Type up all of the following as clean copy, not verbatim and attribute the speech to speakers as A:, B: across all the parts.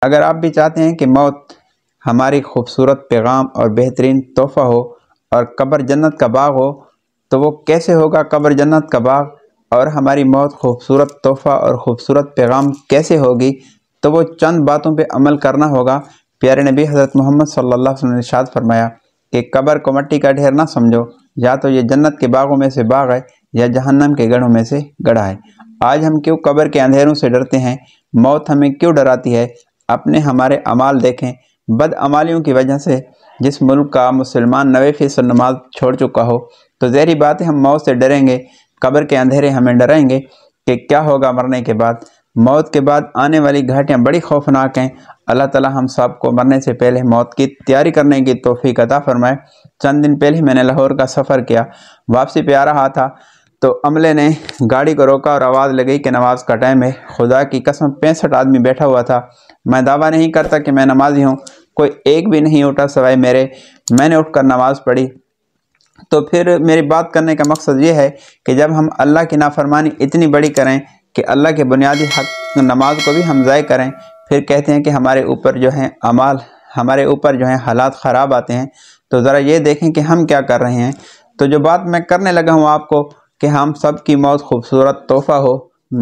A: अगर आप भी चाहते हैं कि मौत हमारी खूबसूरत पैगाम और बेहतरीन तोहफ़ा हो और कब्र जन्नत का बाग हो, तो वो कैसे होगा कब्र जन्नत का बाग, और हमारी मौत खूबसूरत तोहफ़ा और ख़ूबसूरत पैगाम कैसे होगी, तो वो चंद बातों पे अमल करना होगा। प्यारे नबी हज़रत मोहम्मद सल्लल्लाहु अलैहि वसल्लम ने इरशाद फरमाया कि कब्र को मिट्टी का ढेर ना समझो, या तो ये जन्नत के बागों में से बाग है या जहन्नम के गढ़ों में से गढ़ा है। आज हम क्यों कब्र के अंधेरों से डरते हैं, मौत हमें क्यों डराती है? अपने हमारे अमाल देखें। बद अमालियों की वजह से जिस मुल्क का मुसलमान 90% नमाज छोड़ चुका हो, तो ज़हरी बात है हम मौत से डरेंगे। कब्र के अंधेरे हमें डराएंगे कि क्या होगा मरने के बाद। मौत के बाद आने वाली घाटियाँ बड़ी खौफनाक हैं। अल्लाह ताला हम सब को मरने से पहले मौत की तैयारी करने की तौफीक अता फरमाए। चंद दिन पहले मैंने लाहौर का सफ़र किया, वापसी पे आ रहा था तो अमले ने गाड़ी को रोका और आवाज़ लगी कि नमाज का टाइम है। खुदा की कसम 65 आदमी बैठा हुआ था। मैं दावा नहीं करता कि मैं नमाजी हूँ, कोई एक भी नहीं उठा सिवाय मेरे। मैंने उठकर नमाज़ पढ़ी। तो फिर मेरी बात करने का मकसद ये है कि जब हम अल्लाह की नाफरमानी इतनी बड़ी करें कि अल्लाह के बुनियादी हक नमाज को भी हम ज़ाय करें, फिर कहते हैं कि हमारे ऊपर जो है अमाल, हमारे ऊपर जो है हालात ख़राब आते हैं, तो ज़रा ये देखें कि हम क्या कर रहे हैं। तो जो बात मैं करने लगा हूँ आपको कि हम सब की मौत खूबसूरत तोहफ़ा हो।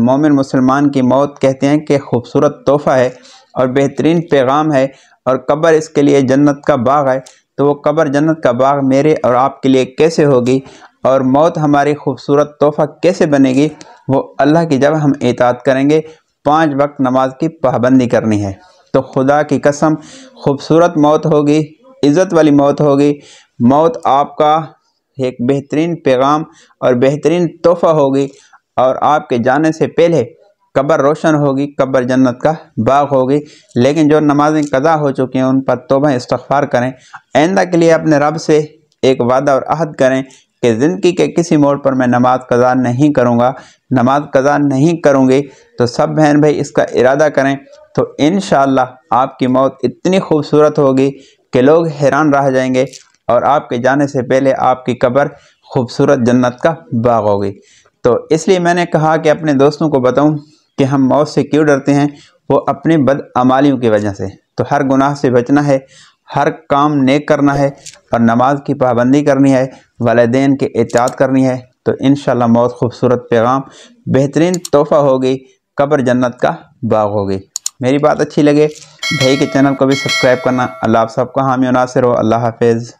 A: मोमिन मुसलमान की मौत कहते हैं कि खूबसूरत तोहफ़ा है और बेहतरीन पैगाम है, और कब्र इसके लिए जन्नत का बाग है। तो वो कब्र जन्नत का बाग मेरे और आपके लिए कैसे होगी, और मौत हमारी खूबसूरत तोहफ़ा कैसे बनेगी, वो अल्लाह की जब हम इताअत करेंगे। 5 वक्त नमाज की पाबंदी करनी है, तो खुदा की कसम खूबसूरत मौत होगी, इज़्ज़त वाली मौत होगी। मौत आपका एक बेहतरीन पैगाम और बेहतरीन तोहफ़ा होगी, और आपके जाने से पहले कब्र रोशन होगी, कब्र जन्नत का बाग होगी। लेकिन जो नमाज़ें कज़ा हो चुकी हैं उन पर तौबा इस्तग़फ़ार करें। आइंदा के लिए अपने रब से एक वादा और अहद करें कि ज़िंदगी के किसी मोड़ पर मैं नमाज कज़ा नहीं करूँगा, नमाज कज़ा नहीं करूँगी। तो सब बहन भाई इसका इरादा करें, तो इंशाअल्लाह आपकी मौत इतनी खूबसूरत होगी कि लोग हैरान रह जाएंगे, और आपके जाने से पहले आपकी कब्र खूबसूरत जन्नत का बाग होगी। तो इसलिए मैंने कहा कि अपने दोस्तों को बताऊं कि हम मौत से क्यों डरते हैं, वो अपने बदअमालियों की वजह से। तो हर गुनाह से बचना है, हर काम नेक करना है, और नमाज की पाबंदी करनी है, वालिदैन की इताअत करनी है। तो इंशाअल्लाह मौत खूबसूरत पैगाम, बेहतरीन तोहफ़ा होगी, कब्र जन्नत का बाग होगी। मेरी बात अच्छी लगे भाई के चैनल को भी सब्सक्राइब करना। अल्लाह आप सबका हामी और नासिर हो। अल्लाह हाफिज़।